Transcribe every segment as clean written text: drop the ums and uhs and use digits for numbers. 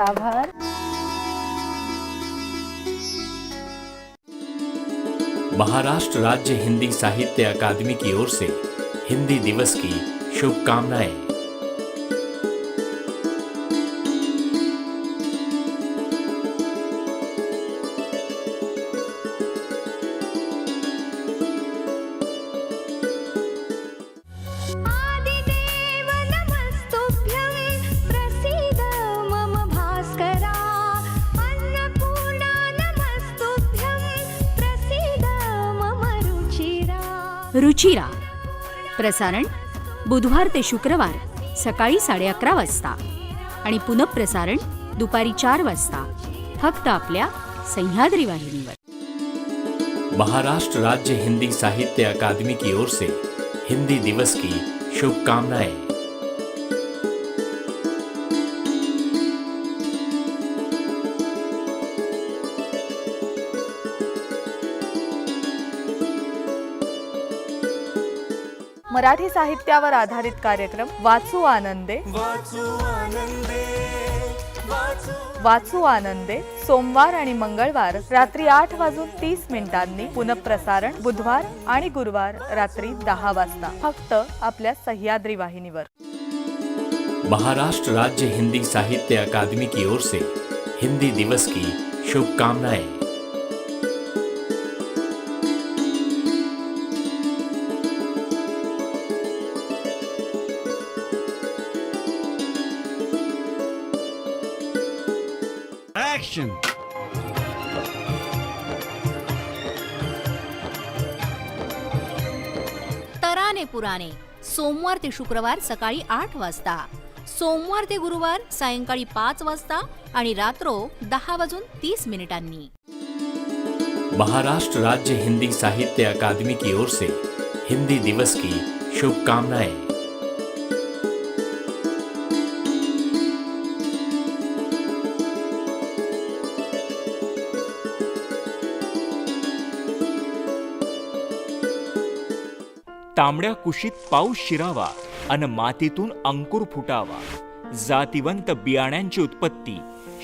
आभार। महाराष्ट्र राज्य हिंदी साहित्य अकादमी की ओर से हिंदी दिवस की शुभकामनाएं। रुचिरा प्रसारण बुधवार ते शुक्रवार सकाळी 11:30 वाजता आणि पुनःप्रसारण दुपारी 4 वाजता फक्त आपल्या सह्याद्री वाहिनीवर। महाराष्ट्र राज्य हिंदी साहित्य अकादमी की ओर से हिंदी दिवस की शुभकामनाएं। मराठी साहित्यावर आधारित कार्यक्रम वाचू आनंदे वाचू आनंदे सोमवार आणि मंगळवार रात्री 8:30 पुनःप्रसारण बुधवार आणि गुरुवार रात्री 10 वाजता फक्त आपल्या सह्याद्री वाहिनीवर। महाराष्ट्र राज्य हिंदी साहित्य अकादमी की ओर से हिंदी दिवस की शुभकामनाएं। Action! तराने पुराणे सोमवार ते शुक्रवार सकाळी 8 वाजता, सोमवार ते गुरुवार सायंकाळी 5 वाजता आणि रात्रो 10:30 महाराष्ट्र राज्य हिंदी साहित्य अकादमी की ओर से हिंदी दिवस की शुभकामनाएं। तांबड्या कुशीत पाऊस शिरावा अन मातीतून अंकुर फुटावा, जातिवंत बियाण्यांची उत्पत्ती,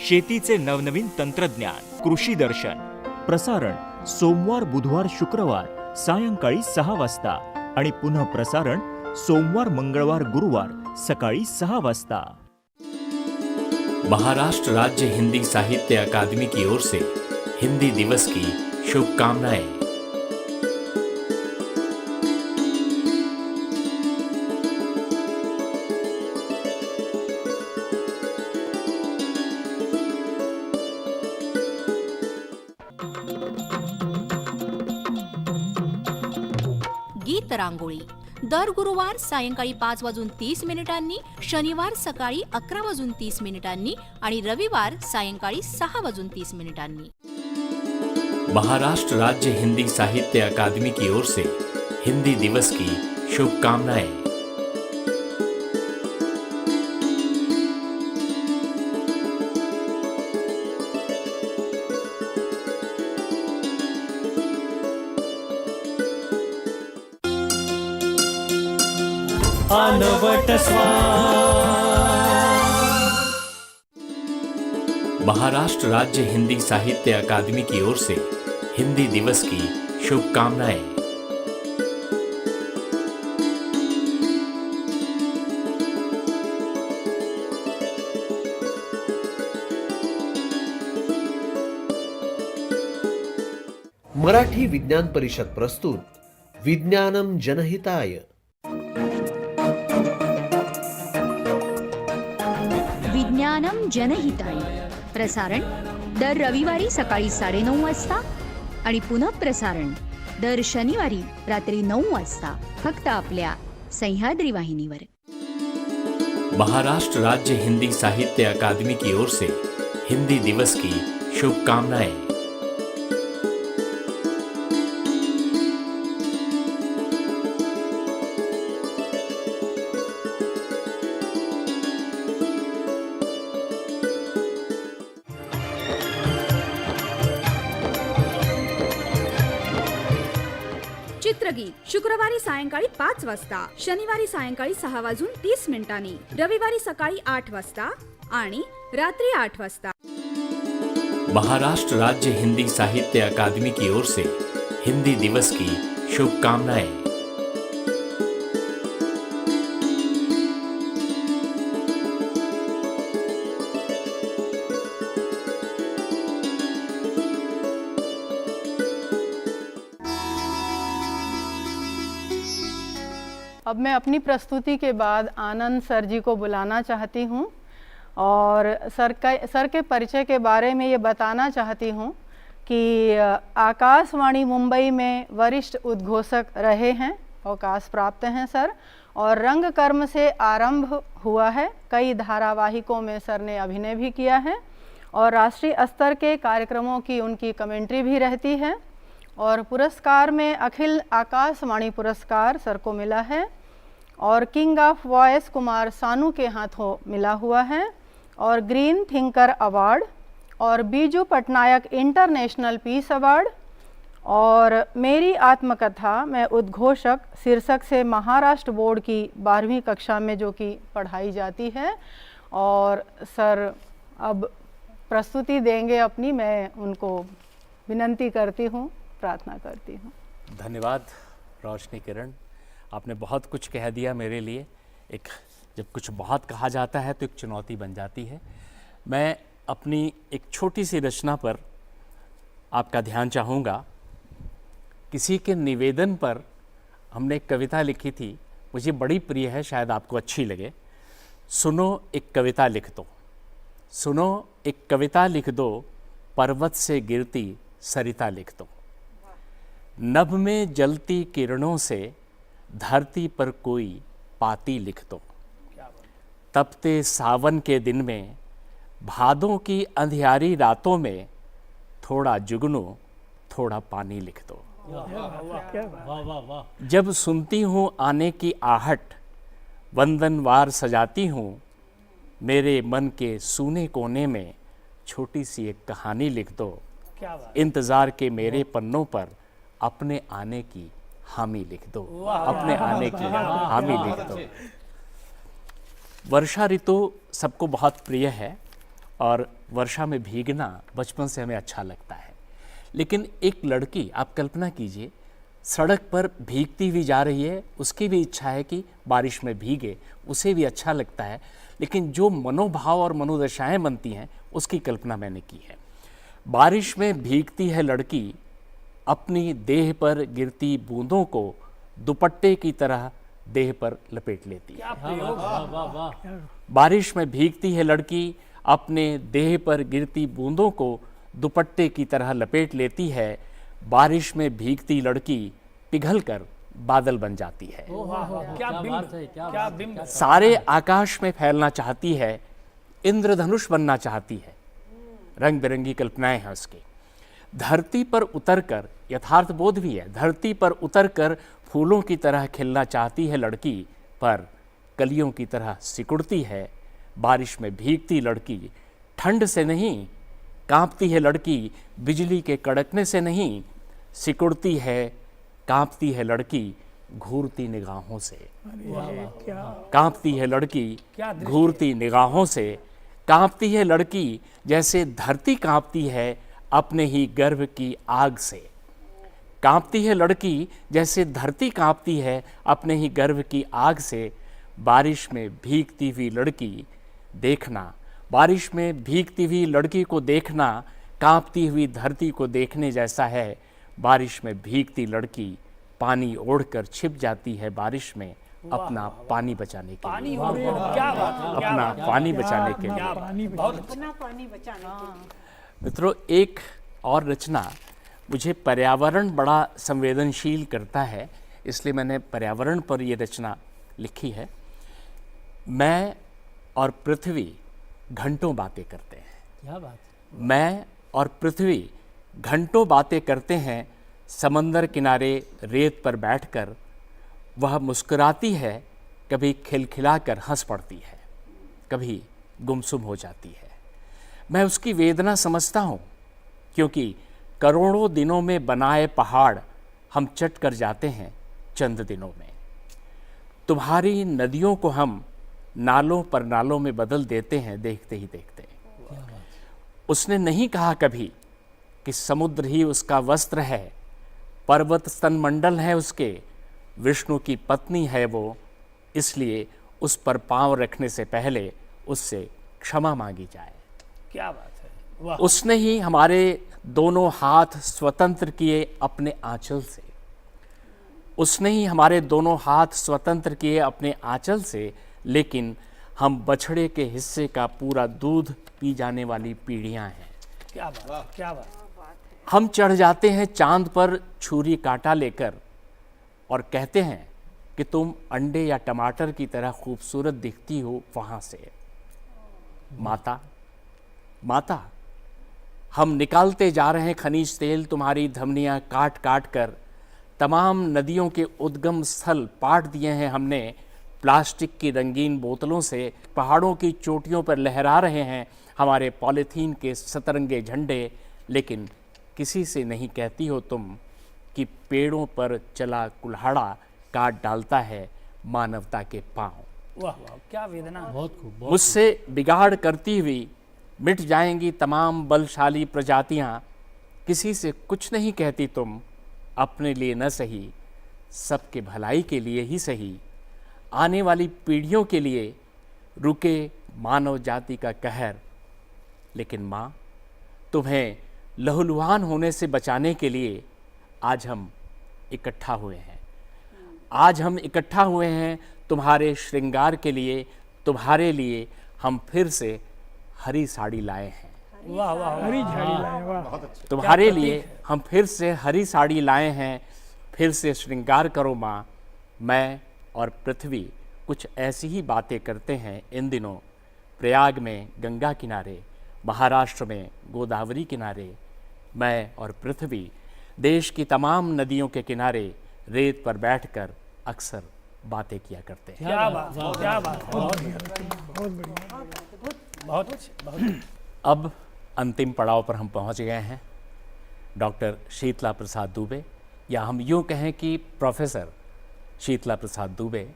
शेतीचे नवनवीन तंत्रज्ञान, कृषी दर्शन। प्रसारण सोमवार बुधवार शुक्रवार सायंकाळी 6 वाजता आणि पुन्हा प्रसारण सोमवार मंगळवार गुरुवार सकाळी 6 वाजता। महाराष्ट्र राज्य हिंदी साहित्य अकादमी की ओर से हिंदी दिवस की शुभकामनाएं। गीत रांगोळी दर गुरुवार सायंकाळी 5:30 शनिवार सकाळी 11:30 आणि रविवार सायंकाळी 6:30। महाराष्ट्र राज्य हिंदी साहित्य अकादमी की ओर से हिंदी दिवस की शुभकामनाएं। महाराष्ट्र राज्य हिंदी साहित्य अकादमी की ओर से हिंदी दिवस की शुभकामनाएं। मराठी विज्ञान परिषद प्रस्तुत विज्ञानम जनहिताय। विज्ञानम जनहिताय प्रसारण दर रविवारी सकाळी 9:30 वाजता आणि पुनःप्रसारण दर शनिवारी रात्री 9 वाजता फक्त आपल्या सह्याद्री वाहिनीवर। महाराष्ट्र राज्य हिंदी साहित्य अकादमी की ओर से हिंदी दिवस की शुभकामनाएं। चित्रगीत शुक्रवारी सायंकाळी 5 वाजता, शनिवारी सायंकाळी 6:30 रविवारी सकाळी 8 वाजता आणि रात्री 8 वाजता. महाराष्ट्र राज्य हिंदी साहित्य अकादमी की ओर से हिंदी दिवस की शुभकामनाएं. अब मैं अपनी प्रस्तुति के बाद आनंद सर जी को बुलाना चाहती हूँ और सर के परिचय के बारे में ये बताना चाहती हूँ कि आकाशवाणी मुंबई में वरिष्ठ उद्घोषक रहे हैं, अवकाश प्राप्त हैं सर, और रंगकर्म से आरंभ हुआ है. कई धारावाहिकों में सर ने अभिनय भी किया है और राष्ट्रीय स्तर के कार्यक्रमों की उनकी कमेंट्री भी रहती है. और पुरस्कार में अखिल आकाशवाणी पुरस्कार सर को मिला है और king of voice Kumar Sanu के हाथों मिला हुआ है और ग्रीन थिंकर अवार्ड और Biju Patnaik international peace award. और मेरी आत्मकथा मैं उद्घोषक शीर्षक से महाराष्ट्र बोर्ड की 12वीं कक्षा में जो कि पढ़ाई जाती है. और सर अब प्रस्तुति देंगे अपनी, मैं उनको विनंती करती हूँ, प्रार्थना करती हूँ. धन्यवाद रोशनी किरण, आपने बहुत कुछ कह दिया मेरे लिए. जब कुछ बहुत कहा जाता है तो एक चुनौती बन जाती है. मैं अपनी एक छोटी सी रचना पर आपका ध्यान चाहूँगा. किसी के निवेदन पर हमने एक कविता लिखी थी, मुझे बड़ी प्रिय है, शायद आपको अच्छी लगे. सुनो एक कविता लिख दो, सुनो एक कविता लिख दो, पर्वत से गिरती सरिता लिख दो. नभ में जलती किरणों से धरती पर कोई पाती लिख दो. तपते सावन के दिन में, भादों की अंधियारी रातों में, थोड़ा जुगनू थोड़ा पानी लिख दो. जब सुनती हूँ आने की आहट, वंदनवार सजाती हूँ, मेरे मन के सूने कोने में छोटी सी एक कहानी लिख दो. इंतज़ार के मेरे पन्नों पर अपने आने की हामी लिख दो, अपने आने की हामी लिख दो. वर्षा ऋतु सबको बहुत प्रिय है और वर्षा में भीगना बचपन से हमें अच्छा लगता है. लेकिन एक लड़की, आप कल्पना कीजिए, सड़क पर भीगती हुई जा रही है, उसकी भी इच्छा है कि बारिश में भीगे, उसे भी अच्छा लगता है. लेकिन जो मनोभाव और मनोदशाएं बनती हैं उसकी कल्पना मैंने की है. बारिश में भीगती है लड़की, अपनी देह पर गिरती बूंदों को दुपट्टे की तरह देह पर लपेट लेती है. बारिश में भीगती है लड़की, अपने देह पर गिरती बूंदों को दुपट्टे की तरह लपेट लेती है. बारिश में भीगती लड़की पिघलकर बादल बन जाती है. सारे आकाश में फैलना चाहती है, इंद्रधनुष बनना चाहती है. रंग बिरंगी कल्पनाएं हैं उसकी. धरती पर उतरकर, यथार्थ बोध भी है, धरती पर उतरकर फूलों की तरह खिलना चाहती है लड़की, पर कलियों की तरह सिकुड़ती है. बारिश में भीगती लड़की ठंड से नहीं, कांपती है लड़की बिजली के कड़कने से नहीं, सिकुड़ती है, कांपती है लड़की घूरती निगाहों से. कांपती है लड़की घूरती निगाहों से. कांपती है लड़की जैसे धरती कांपती है अपने ही गर्भ की आग से. कांपती है लड़की जैसे धरती कांपती है अपने ही गर्भ की आग से. बारिश में भीगती हुई लड़की देखना, बारिश में भीगती हुई लड़की को देखना कांपती हुई धरती को देखने जैसा है. बारिश में भीगती लड़की पानी ओढ़कर छिप जाती है बारिश में, अपना पानी बचाने के लिए, अपना पानी बचाने के लिए. मित्रों, एक और रचना, मुझे पर्यावरण बड़ा संवेदनशील करता है, इसलिए मैंने पर्यावरण पर ये रचना लिखी है. मैं और पृथ्वी घंटों बातें करते हैं. क्या बात? मैं और पृथ्वी घंटों बातें करते हैं. समंदर किनारे रेत पर बैठकर वह मुस्कुराती है, कभी खिलखिलाकर हंस पड़ती है, कभी गुमसुम हो जाती है. मैं उसकी वेदना समझता हूँ, क्योंकि करोड़ों दिनों में बनाए पहाड़ हम चट कर जाते हैं चंद दिनों में. तुम्हारी नदियों को हम नालों पर नालों में बदल देते हैं देखते ही देखते। उसने नहीं कहा कभी कि समुद्र ही उसका वस्त्र है, पर्वत स्तन मंडल है उसके, विष्णु की पत्नी है वो, इसलिए उस पर पांव रखने से पहले उससे क्षमा मांगी जाए। क्या बात है, वाह। उसने ही हमारे दोनों हाथ स्वतंत्र किए अपने आंचल से, उसने ही हमारे दोनों हाथ स्वतंत्र किए अपने आंचल से, लेकिन हम बछड़े के हिस्से का पूरा दूध पी जाने वाली पीढ़ियां हैं। क्या बात, क्या बात। हम चढ़ जाते हैं चांद पर छुरी कांटा लेकर और कहते हैं कि तुम अंडे या टमाटर की तरह खूबसूरत दिखती हो वहां से। माता, माता, हम निकालते जा रहे हैं खनिज तेल तुम्हारी धमनियां काट काट कर, तमाम नदियों के उद्गम स्थल पाट दिए हैं हमने, प्लास्टिक की रंगीन बोतलों से पहाड़ों की चोटियों पर लहरा रहे हैं हमारे पॉलीथीन के सतरंगे झंडे, लेकिन किसी से नहीं कहती हो तुम कि पेड़ों पर चला कुल्हाड़ा काट डालता है मानवता के पांव। वाह वाह, क्या वेदना। बहुत खूब। मुझसे बिगाड़ करती हुई मिट जाएंगी तमाम बलशाली प्रजातियां, किसी से कुछ नहीं कहती तुम, अपने लिए न सही सबके भलाई के लिए ही सही, आने वाली पीढ़ियों के लिए रुके मानव जाति का कहर। लेकिन माँ, तुम्हें लहूलुहान होने से बचाने के लिए आज हम इकट्ठा हुए हैं। आज हम इकट्ठा हुए हैं तुम्हारे श्रृंगार के लिए, तुम्हारे लिए हम फिर से हरी साड़ी लाए हैं। वाह वाह, हरी साड़ी लाए, वाह। तुम्हारे लिए हम फिर से हरी साड़ी लाए हैं, फिर से श्रृंगार करो माँ। मैं और पृथ्वी कुछ ऐसी ही बातें करते हैं इन दिनों प्रयाग में गंगा किनारे, महाराष्ट्र में गोदावरी किनारे। मैं और पृथ्वी देश की तमाम नदियों के किनारे रेत पर बैठकर अक्सर बातें किया करते हैं। क्या बात, क्या बात, बहुत बहुत बहुत। अब अंतिम पड़ाव पर हम पहुंच गए हैं। डॉक्टर शीतला प्रसाद दुबे, या हम यूँ कहें कि प्रोफेसर शीतला प्रसाद दुबे,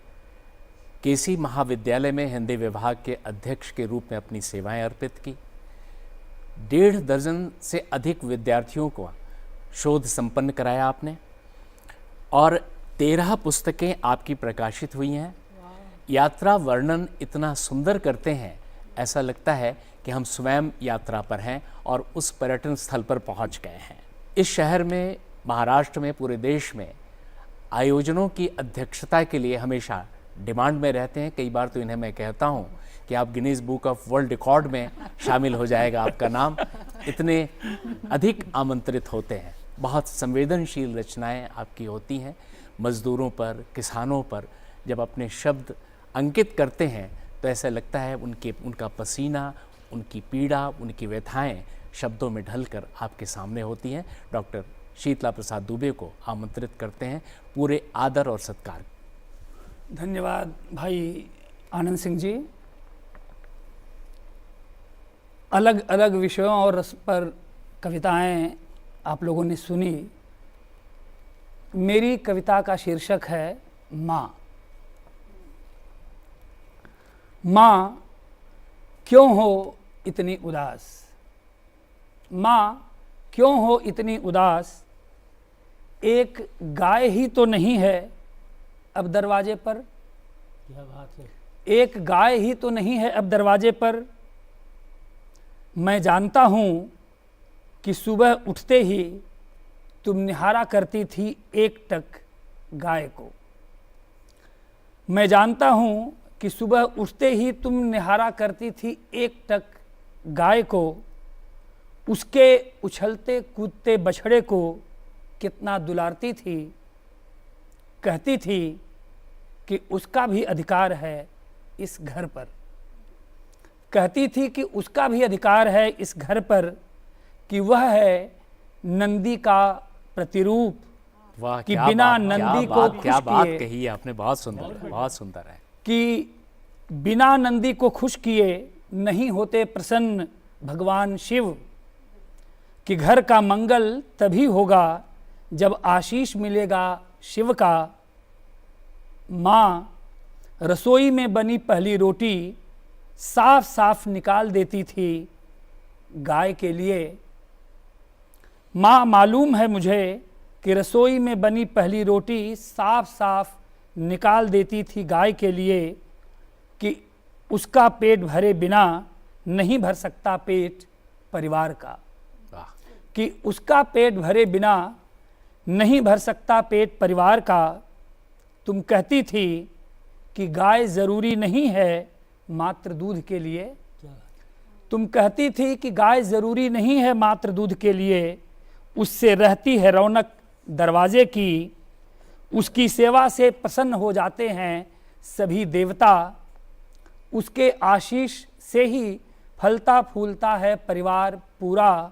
केसी महाविद्यालय में हिंदी विभाग के अध्यक्ष के रूप में अपनी सेवाएं अर्पित की। 1.5 दर्जन से अधिक विद्यार्थियों को शोध संपन्न कराया आपने, और 13 पुस्तकें आपकी प्रकाशित हुई हैं। यात्रा वर्णन इतना सुंदर करते हैं, ऐसा लगता है कि हम स्वयं यात्रा पर हैं और उस पर्यटन स्थल पर पहुंच गए हैं। इस शहर में, महाराष्ट्र में, पूरे देश में आयोजनों की अध्यक्षता के लिए हमेशा डिमांड में रहते हैं। कई बार तो इन्हें मैं कहता हूं कि आप Guinness book of world record में शामिल हो जाएगा आपका नाम, इतने अधिक आमंत्रित होते हैं। बहुत संवेदनशील रचनाएं आपकी होती हैं। मजदूरों पर, किसानों पर जब अपने शब्द अंकित करते हैं तो ऐसा लगता है उनका पसीना, उनकी पीड़ा, उनकी व्यथाएं शब्दों में ढलकर आपके सामने होती हैं। डॉक्टर शीतला प्रसाद दुबे को आमंत्रित करते हैं पूरे आदर और सत्कार। धन्यवाद भाई आनंद सिंह जी। अलग अलग विषयों और रस पर कविताएं आप लोगों ने सुनी। मेरी कविता का शीर्षक है माँ। माँ क्यों हो इतनी उदास, माँ क्यों हो इतनी उदास, एक गाय ही तो नहीं है अब दरवाजे पर। क्या बात है। एक गाय ही तो नहीं है अब दरवाजे पर। मैं जानता हूँ कि सुबह उठते ही तुम निहारा करती थी एकटक गाय को। मैं जानता हूँ कि सुबह उठते ही तुम निहारा करती थी एकटक गाय को। उसके उछलते कूदते बछड़े को कितना दुलारती थी। कहती थी कि उसका भी अधिकार है इस घर पर। कहती थी कि उसका भी अधिकार है इस घर पर, कि वह है नंदी का प्रतिरूप। वाह, कि बिना नंदी को क्या खुश बात किए, कही है आपने, बहुत सुंदर है, बहुत सुंदर है। कि बिना नंदी को खुश किए नहीं होते प्रसन्न भगवान शिव। कि घर का मंगल तभी होगा जब आशीष मिलेगा शिव का। माँ रसोई में बनी पहली रोटी साफ साफ निकाल देती थी गाय के लिए। माँ, मालूम है मुझे कि रसोई में बनी पहली रोटी साफ साफ निकाल देती थी गाय के लिए, कि उसका पेट भरे बिना नहीं भर सकता पेट परिवार का, कि उसका पेट भरे बिना नहीं भर सकता पेट परिवार का। तुम कहती थी कि गाय ज़रूरी नहीं है मात्र दूध के लिए। तुम कहती थी कि गाय ज़रूरी नहीं है मात्र दूध के लिए, उससे रहती है रौनक दरवाजे की, उसकी सेवा से प्रसन्न हो जाते हैं सभी देवता, उसके आशीष से ही फलता फूलता है परिवार पूरा,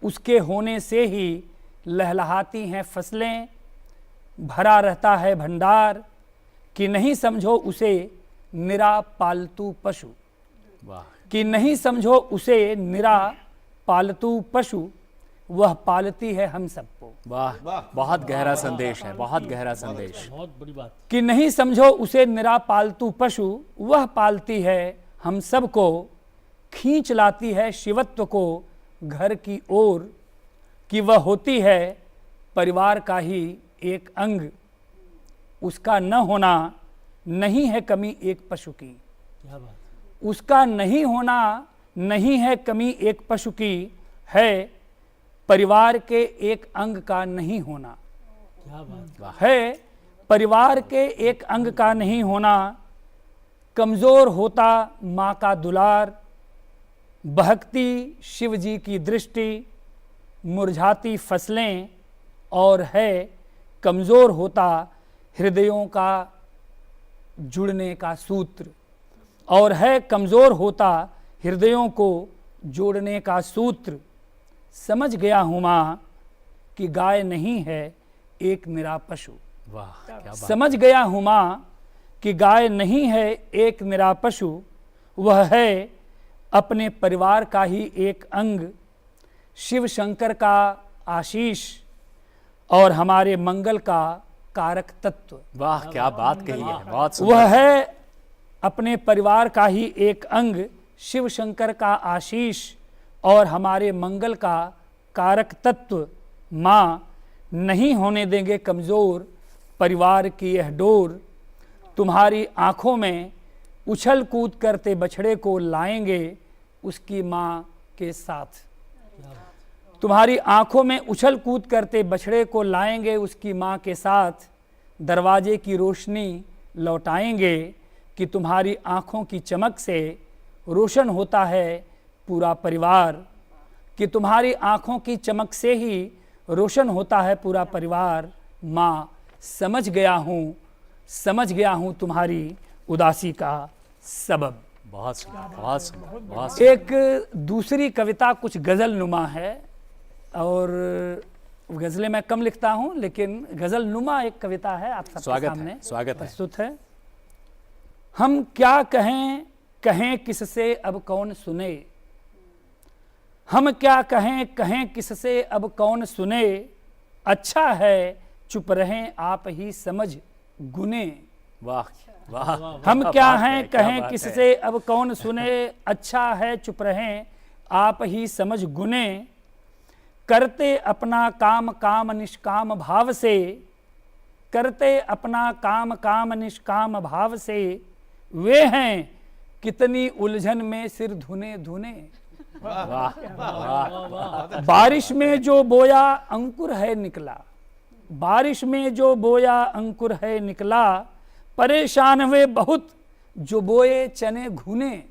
उसके होने से ही लहलहाती हैं फसलें, भरा रहता है भंडार, कि नहीं समझो उसे निरा पालतू पशु। वाह, कि नहीं समझो उसे निरा पालतू पशु, वह पालती है हम सबको। वाह, बहुत गहरा संदेश है, बहुत गहरा संदेश। कि नहीं समझो उसे निरा पालतू पशु, वह पालती है हम सबको, खींच लाती है शिवत्व को घर की ओर, कि वह होती है परिवार का ही एक अंग, उसका न होना नहीं है कमी एक पशु की। उसका नहीं होना नहीं है कमी एक पशु की, है परिवार के एक अंग का नहीं होना। है परिवार के एक अंग का नहीं होना। कमज़ोर होता माँ का दुलार, बहकती शिव जी की दृष्टि, मुरझाती फसलें, और है कमज़ोर होता हृदयों का जुड़ने का सूत्र, और है कमज़ोर होता हृदयों को जोड़ने का सूत्र। समझ गया हूँ माँ कि गाय नहीं है एक निरा पशु। वाह, क्या बात। समझ गया हूँ माँ कि गाय नहीं है एक निरा पशु, वह है अपने परिवार का ही एक अंग, शिव शंकर का आशीष और हमारे मंगल का कारक तत्व। वाह, क्या बात कही है, बहुत सुंदर। वह है अपने परिवार का ही एक अंग, शिव शंकर का आशीष और हमारे मंगल का कारक तत्व। माँ, नहीं होने देंगे कमज़ोर परिवार की यह डोर, तुम्हारी आँखों में उछल कूद करते बछड़े को लाएंगे उसकी माँ के साथ। तुम्हारी आँखों में उछल कूद करते बछड़े को लाएंगे उसकी माँ के साथ, दरवाजे की रोशनी लौटाएंगे, कि तुम्हारी आँखों की चमक से रोशन होता है पूरा परिवार, कि तुम्हारी आँखों की चमक से ही रोशन होता है पूरा परिवार। माँ, समझ गया हूँ तुम्हारी उदासी का सबब। बहुत सुंदर, बहुत सुंदर, बहुत सुंदर। एक दूसरी कविता कुछ गज़ल नुमा है, और गज़लें मैं कम लिखता हूँ, लेकिन गज़ल नुमा एक कविता है आप सबके सामने स्वागत है। प्रस्तुत है। हम क्या कहें किससे अब कौन सुने, हम क्या कहें किससे अब कौन सुने, अच्छा है चुप रहें आप ही समझ गुने। वाह, वाह। हम क्या बात है, हैं क्या कहें बात किससे अब कौन सुने, अच्छा है चुप रहें आप ही समझ गुने, करते अपना काम काम निष्काम भाव से, करते अपना काम काम निष्काम भाव से, वे हैं कितनी उलझन में सिर धुने धुने। बारिश में जो बोया अंकुर है निकला, बारिश में जो बोया अंकुर है निकला, परेशान हुए बहुत जो बोए चने घुने।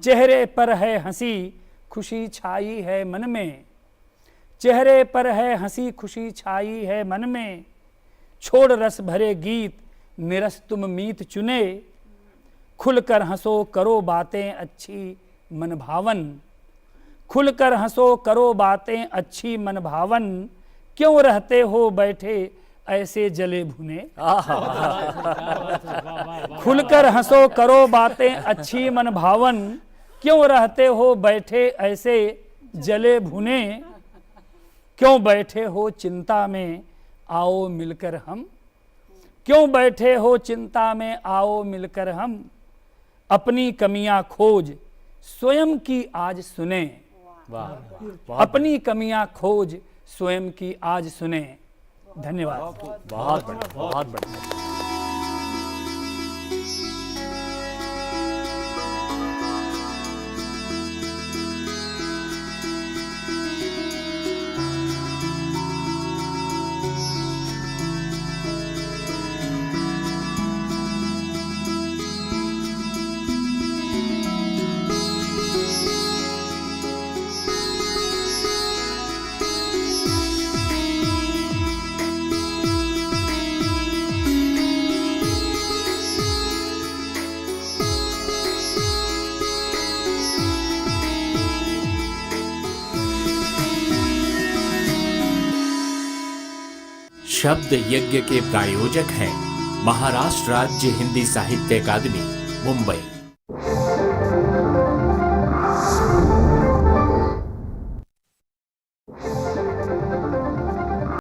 चेहरे पर है हंसी खुशी छाई है मन में, चेहरे पर है हंसी खुशी छाई है मन में, छोड़ रस भरे गीत निरस तुम मीत चुने, खुलकर हंसो करो बातें अच्छी मन भावन, खुलकर हंसो करो बातें अच्छी मन भावन, क्यों रहते हो बैठे ऐसे जले भुने। खुलकर हंसो करो बातें अच्छी मन भावन, क्यों रहते हो बैठे ऐसे जले भुने, क्यों बैठे हो चिंता में आओ मिलकर हम, क्यों बैठे हो चिंता में, आओ मिलकर हम अपनी कमियां खोज स्वयं की आज सुने। वाह, अपनी कमियां खोज स्वयं की आज सुने। धन्यवाद। बहुत बढ़िया, बहुत बढ़िया। शब्द यज्ञ के प्रायोजक हैं महाराष्ट्र राज्य हिंदी साहित्य अकादमी, मुंबई।